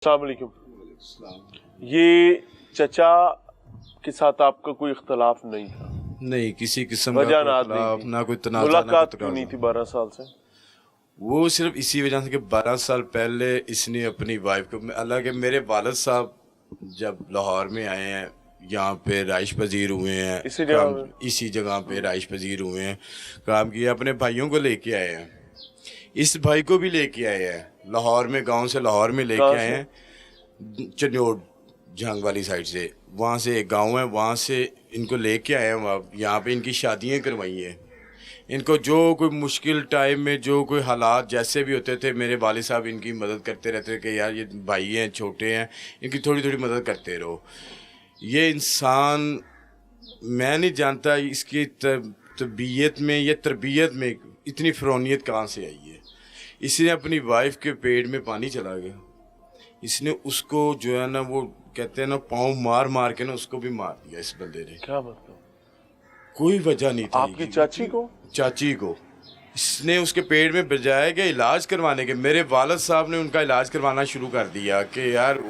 अस्सलाम वालेकुम। ये चचा के साथ आपका कोई इख्तलाफ नहीं था? नहीं, किसी किस्म का वजह ना कोई तनाज़ा, मुलाकात क्यों नहीं थी 12 साल से? वो सिर्फ इसी वजह से कि 12 साल पहले इसने अपनी वाइफ को, हालांकि मेरे वालिद साहब जब लाहौर में आए हैं, यहाँ पे राइश पजीर हुए हैं, इसी जगह पे राइश पजीर हुए हैं, काम किया, अपने भाइयों को लेके आए हैं, इस भाई को भी लेके आए हैं लाहौर में, गांव से लाहौर में लेके आए हैं, चन्योट जंग वाली साइड से, वहाँ से एक गांव है, वहाँ से इनको लेके आए हैं, यहाँ पे इनकी शादियाँ करवाई हैं। इनको जो कोई मुश्किल टाइम में जो कोई हालात जैसे भी होते थे, मेरे वालिद साहब इनकी मदद करते रहते कि यार ये भाई हैं, छोटे हैं, इनकी थोड़ी थोड़ी मदद करते रहो। ये इंसान, मैं नहीं जानता इसकी तबीयत में या तरबियत में इतनी फ़रौनियत कहाँ से आई है। इसने अपनी वाइफ के पेट में पानी चला गया, इसने उसको जो है ना, वो कहते हैं ना, पाँव मार मार के ना उसको भी मार दिया इस बंदे ने। क्या मतलब? कोई वजह नहीं थी। आपकी चाची को इसने उसके पेट में बजाया गया इलाज करवाने के, मेरे वालिद साहब ने उनका इलाज करवाना शुरू कर दिया कि यार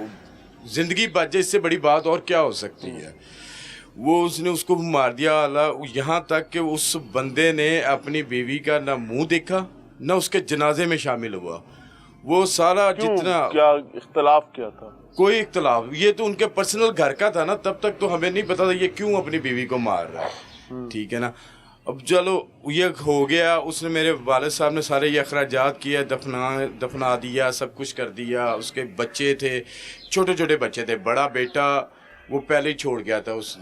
ज़िंदगी बच जाए, इससे बड़ी बात और क्या हो सकती है। वो उसने उसको मार दिया, यहाँ तक कि उस बंदे ने अपनी बीवी का ना मुंह देखा ना उसके जनाजे में शामिल हुआ। वो सारा जितना, क्या इख्तलाफ क्या था? कोई इख्तलाफ, ये तो उनके पर्सनल घर का था ना, तब तक तो हमें नहीं पता था ये क्यों अपनी बीवी को मार रहा है, ठीक है ना। अब चलो ये हो गया, उसने, मेरे वालिद साहब ने सारे ये अखराजात किया, दफना दिया, सब कुछ कर दिया। उसके बच्चे थे, छोटे छोटे बच्चे थे, बड़ा बेटा वो पहले ही छोड़ गया था उस,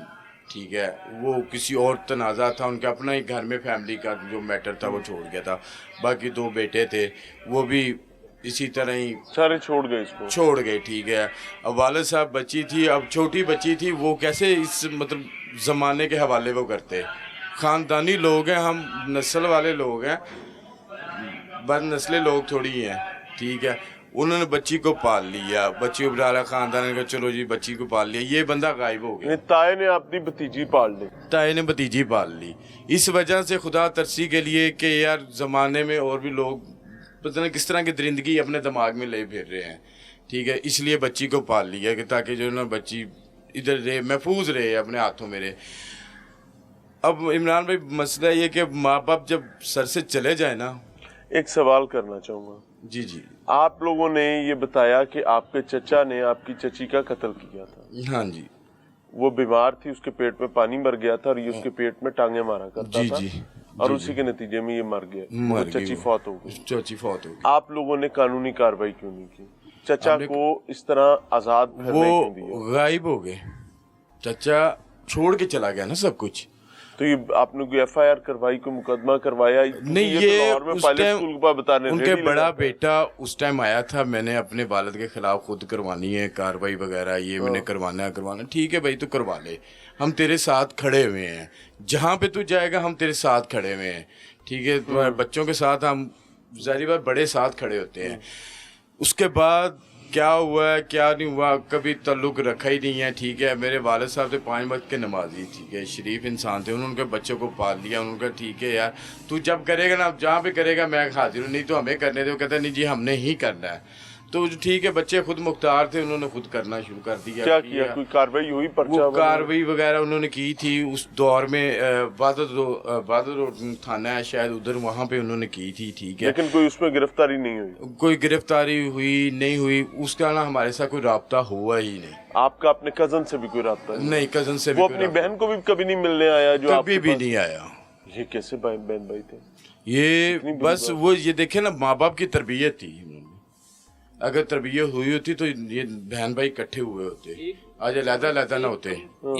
ठीक है, वो किसी और तनाज़ा था, उनका अपना ही घर में फैमिली का जो मैटर था वो छोड़ गया था। बाकी 2 बेटे थे, वो भी इसी तरह ही सारे छोड़ गए, ठीक है। अब वालिद साहब बच्ची थी, अब छोटी बच्ची थी, वो कैसे इस मतलब ज़माने के हवाले वो करते। ख़ानदानी लोग हैं हम, नस्ल वाले लोग हैं, बदनस्ले लोग थोड़ी हैं, ठीक है। उन्होंने बच्ची को पाल लिया, बच्ची को बिठाया, ख़ानदान ने कहा चलो जी बच्ची को पाल लिया, ये बंदा गायब हो गया। ताए ने अपनी भतीजी पाल ली, इस वजह से खुदा तरसी के लिए कि यार ज़माने में और भी लोग पता नहीं किस तरह की दरिंदगी अपने दिमाग में ले फिर रहे हैं, ठीक है, इसलिए बच्ची को पाल लिया कि ताकि जो ना बच्ची इधर रहे, महफूज रहे, अपने हाथों में रहे। अब इमरान भाई मसला ये कि माँ बाप जब सर से चले जाए ना। एक सवाल करना चाहूँगा। जी। आप लोगों ने ये बताया कि आपके चचा ने आपकी चची का कत्ल किया था। हाँ जी। वो बीमार थी, उसके पेट में पानी भर गया था और ये उसके पेट में टांगे मारा करता था। और उसी के नतीजे में ये मर गया, चची फौत हो गई। आप लोगों ने कानूनी कार्रवाई क्यों नहीं की? चचा को इस तरह आजाद वो गायब हो गए, चचा छोड़ के चला गया ना सब कुछ। तो ये आपने कोई FIR करवाई, कोई मुकदमा करवाया? नहीं, ये उस टाइम उनके बड़ा बेटा उस टाइम आया था, मैंने अपने वालिद के खिलाफ खुद करवानी है कार्रवाई वगैरह, ये मैंने करवाना, ठीक है भाई तू करवा ले, हम तेरे साथ खड़े हुए हैं, जहाँ पे तू जाएगा हम तेरे साथ खड़े हुए हैं, ठीक है। तुम्हारे बच्चों के साथ हम ज़ाहिर बात बड़े साथ खड़े होते हैं। उसके बाद क्या हुआ है क्या नहीं हुआ, कभी ताल्लुक़ रखा ही नहीं है, ठीक है। मेरे वालिद साहब थे 5 वक्त के नमाजी, ठीक है, शरीफ इंसान थे, उन्होंने उनके बच्चों को पाल लिया। उन्होंने कहा ठीक है यार तू जब करेगा ना, जहाँ पे करेगा मैं हाजिर हूँ, नहीं तो हमें करने दे। वो कहता नहीं जी हमने ही करना है, तो ठीक है, बच्चे खुद मुख्तार थे, उन्होंने खुद करना शुरू कर दिया। क्या किया? कोई कार्रवाई हुई? वो कार्रवाई वगैरह उन्होंने की थी उस दौर में, बादल रोड थाना है शायद, उधर वहाँ पे उन्होंने की थी, ठीक है। लेकिन कोई उसमें गिरफ्तारी नहीं हुई? कोई गिरफ्तारी हुई नहीं हुई, उसका ना हमारे साथ कोई राब्ता हुआ ही नहीं। आपका अपने कजन से भी कोई राब्ता नहीं? कजन से भी वो अपनी बहन को भी कभी नहीं मिलने आया? जो कभी भी नहीं आया। ये कैसे बहन भाई थे? ये बस वो ये देखे ना, माँ बाप की तरबियत थी, अगर तरबियत हुई होती तो ये बहन भाई इकट्ठे हुए होते, आज अलग ना होते।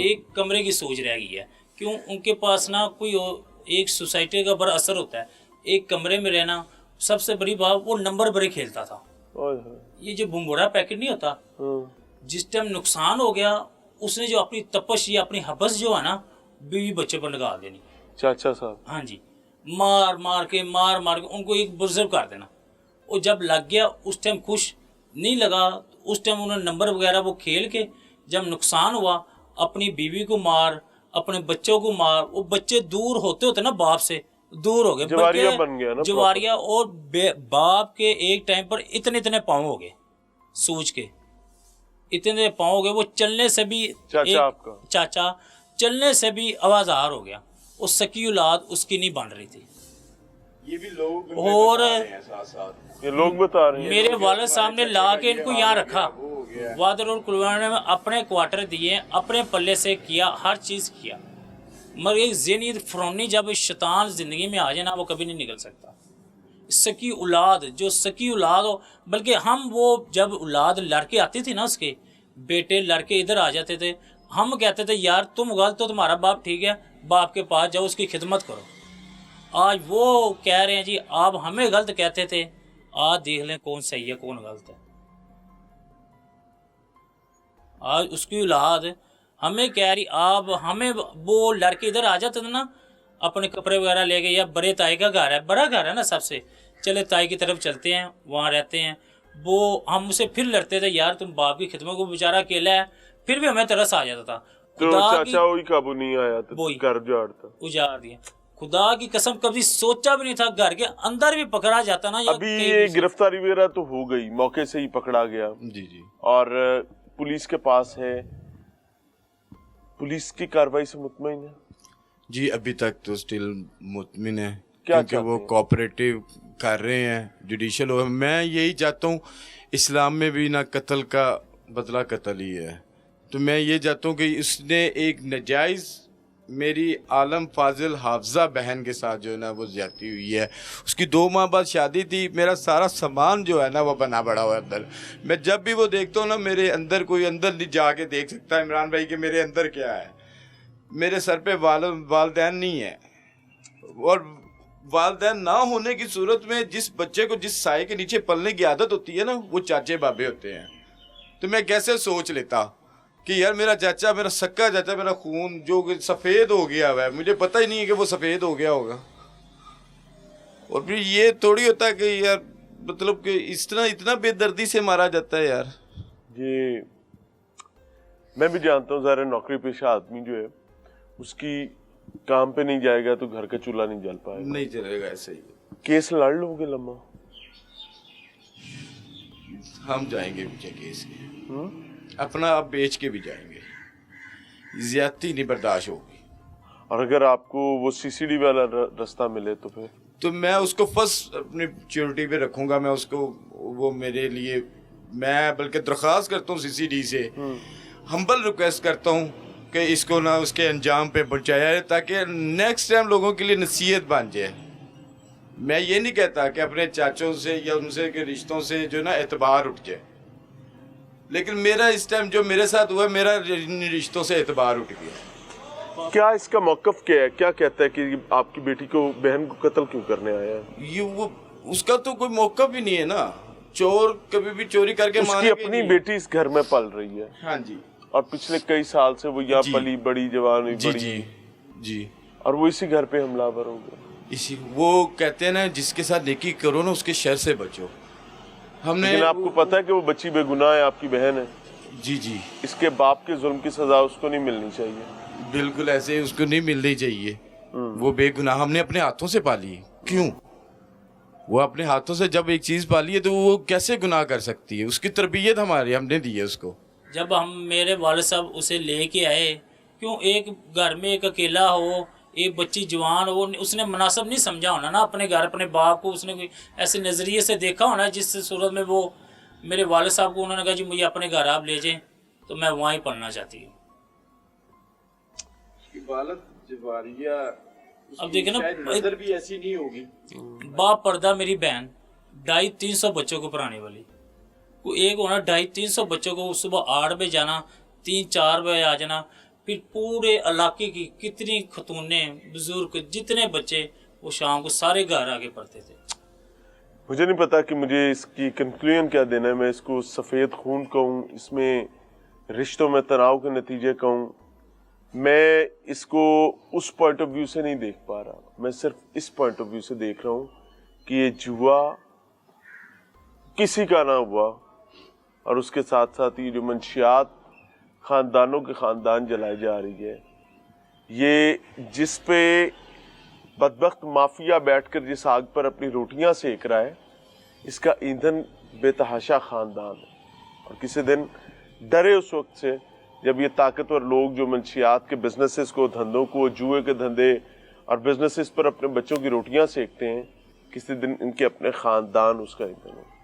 एक कमरे की सोच रह गई है, क्यों उनके पास ना कोई एक सोसाइटी का बड़ा असर होता है, एक कमरे में रहना। सबसे बड़ी बात, वो नंबर बड़े खेलता था। ये जो बुम्बोड़ा पैकेट नहीं होता, जिस टाइम नुकसान हो गया, उसने जो अपनी तपश या अपनी हबस जो है ना, बीवी बच्चे पर लगा देनी। चाचा साहब? हाँ जी, मार मार के उनको एक बुजुर्ग कर देना। और जब लग गया उस टाइम खुश नहीं लगा, उस टाइम उन्होंने नंबर वगैरह वो खेल के, जब नुकसान हुआ अपनी बीवी को मार, अपने बच्चों को मार। वो बच्चे दूर होते ना बाप से, दूर हो गए, जवारिया बन गया ना, जवारिया। और बाप के एक टाइम पर इतने पाँव हो गए सूझ के। इतने पाँव हो गए, वो चलने से भी चाचा आपका चाचा चलने से भी आवाज़ार हो गया। उस सकी औलाद उसकी नहीं बन रही थी। ये भी लोग और ये लोग बता रहे हैं। मेरे वालिद साहब ने ला के इनको यहाँ रखा, वादर और कुलवाने में अपने क्वार्टर दिए, अपने पल्ले से किया, हर चीज़ किया। मगर एक ज़हनी फ़रौनी जब शैतान ज़िंदगी में आ जाए ना, वो कभी नहीं निकल सकता। सकी औलाद, जो सकी औलाद हो, बल्कि हम वो जब औलाद लड़के आती थी ना, उसके बेटे लड़के इधर आ जाते थे, हम कहते थे यार तुम गलत हो, तुम्हारा बाप ठीक है, बाप के पास जाओ, उसकी खिदमत करो। आज वो कह रहे हैं जी आप हमें गलत कहते थे, आज देख लें कौन सही है कौन गलत है। आज उसकी औलाद हमें कह रही, आप हमें, वो लड़के इधर आ जाते थे ना अपने कपड़े वगैरह ले गए, या बड़े ताई का घर है, बड़ा घर है ना सबसे, चले ताई की तरफ चलते हैं, वहाँ रहते हैं। वो हम उसे फिर लड़ते थे यार तुम बाप की खिदमत को, बेचारा अकेला है, फिर भी हमें तरस आ जाता था। तो चाचा वही काबू नहीं आया था, घर उजाड़ दिया। खुदा की कसम कभी सोचा भी नहीं था, घर के अंदर भी पकड़ा जाता ना। अभी ये गिरफ्तारी वगैरह तो हो गई, मौके से ही पकड़ा गया। जी जी। और पुलिस के पास है, पुलिस की कार्रवाई से मुतमईन है? जी अभी तक तो स्टिल मुतमिन है, क्योंकि वो कोऑपरेटिव कर रहे हैं जुडिशल। मैं यही चाहता हूँ, इस्लाम में भी ना कत्ल का बदला कत्ल ही है, तो मैं ये चाहता हूँ कि उसने एक नजायज़ मेरी आलम फाजिल हाफजा बहन के साथ जो है ना वो ज्यादती हुई है। उसकी 2 माह बाद शादी थी, मेरा सारा सामान जो है ना वो बना पड़ा हुआ है अंदर। मैं जब भी वो देखता हूँ ना, मेरे अंदर कोई अंदर नहीं जाके देख सकता इमरान भाई कि मेरे अंदर क्या है। मेरे सर पे वालदैन नहीं है, और वालदैन ना होने की सूरत में जिस बच्चे को जिस साए के नीचे पलने की आदत होती है ना, वो चाचे बाबे होते हैं। तो मैं कैसे सोच लेता कि यार मेरा चाचा, मेरा सक्का चाचा, मेरा खून जो सफ़ेद हो गया हुआ है, मुझे पता ही नहीं है कि वो सफ़ेद हो गया होगा। और फिर ये थोड़ी होता कि यार मतलब कि इतना बेदर्दी से मारा जाता है यार। ये मैं भी जानता हूँ, ज़रा नौकरी पेशा आदमी जो है उसकी काम पे नहीं जाएगा तो घर का चूल्हा नहीं जल पाएगा। नहीं चलेगा ऐसे ही। केस लड़ लोगे लम्मा? हम जाएंगे पीछे केस के, अपना आप बेच के भी जाएंगे, ज्यादती नहीं बर्दाश्त होगी। और अगर आपको वो सीसीडी वाला रास्ता मिले तो फिर? तो मैं उसको फर्स्ट अपनी सिक्योरिटी पे रखूंगा। मैं उसको, वो मेरे लिए, मैं बल्कि दरख्वास्त करता हूँ सीसीडी से, हम्बल रिक्वेस्ट करता हूँ कि इसको ना उसके अंजाम पे पहुँचाया है, ताकि नेक्स्ट टाइम लोगों के लिए नसीहत बन जाए। मैं ये नहीं कहता कि अपने चाचों से या उनसे के रिश्तों से जो ना एतबार उठ जाए, लेकिन मेरा इस टाइम जो मेरे साथ हुआ, मेरा रिश्तों से एतबार उठ गया। क्या इसका मौक़िफ़ क्या है? क्या कहता है कि आपकी बेटी को, बहन को कत्ल क्यों करने आया है? ये वो उसका तो कोई मौक़िफ़ ही नहीं है ना। चोर कभी भी चोरी करके उसकी अपनी बेटी इस घर में पल रही है। हाँ जी। और पिछले कई साल से वो यहाँ पली बड़ी, जवान हुई, जी जी जी, और वो इसी घर पे हमलावर हो गया। इसी, वो कहते हैं ना जिसके साथ नेकी करो ना उसके शर से बचो। हमने, लेकिन आपको पता है कि वो बच्ची बेगुनाह है, आपकी बहन है। जी जी। इसके बाप के जुल्म की सजा उसको नहीं मिलनी चाहिए। बिल्कुल ऐसे उसको नहीं मिलनी चाहिए। वो बेगुनाह हमने अपने हाथों से पाली है। क्यों? वो अपने हाथों से जब एक चीज पाली है तो वो कैसे गुनाह कर सकती है? उसकी तरबियत हमने दी है उसको। जब हम, मेरे वालिद साहब उसे लेके आए, क्यों एक घर में एक अकेला हो, एक बच्ची जवान हो, उसने मुनासिब नहीं समझा होना ना अपने घर, अपने बाप को उसने कोई ऐसे नज़रिए से देखा होना जिस सूरत में वो मेरे वालिद साहब को उन्होंने कहा जी मुझे अपने घर आप ले जाएं, तो मैं वहाँ ही पढ़ना चाहती हूँ। अब देखे ना, नजर भी ऐसी नहीं होगी। बाप पर्दा, मेरी बहन 250-300 बच्चों को पढ़ाने वाली, को एक होना 250-300 बच्चों को, सुबह 8 बजे जाना, 3-4 बजे आ जाना, फिर पूरे इलाके की कितनी खतूनें, बुजुर्ग, जितने बच्चे, वो शाम को सारे घर आके पढ़ते थे। मुझे नहीं पता कि मुझे इसकी कंक्लूजन क्या देना है। मैं इसको सफ़ेद खून कहूँ, इसमें रिश्तों में तनाव के नतीजे कहूँ, मैं इसको उस पॉइंट ऑफ व्यू से नहीं देख पा रहा। मैं सिर्फ इस पॉइंट ऑफ व्यू से देख रहा हूँ कि ये जुआ किसी का ना हुआ, और उसके साथ साथ ये जो मंशियात ख़ानदानों के ख़ानदान जलाई जा रही है, ये जिस पे बदबख्त माफिया बैठकर जिस आग पर अपनी रोटियां सेक रहा है, इसका ईंधन बेतहाशा ख़ानदान है। और किसी दिन ڈرے اس وقت سے جب یہ طاقتور لوگ جو منشیات کے بزنسز کو، دھندوں کو، جوئے کے دھندے اور بزنسز پر اپنے بچوں کی روٹیاں سیکتے ہیں، کسی دن ان کے اپنے خاندان اس کا ایک دن ہو.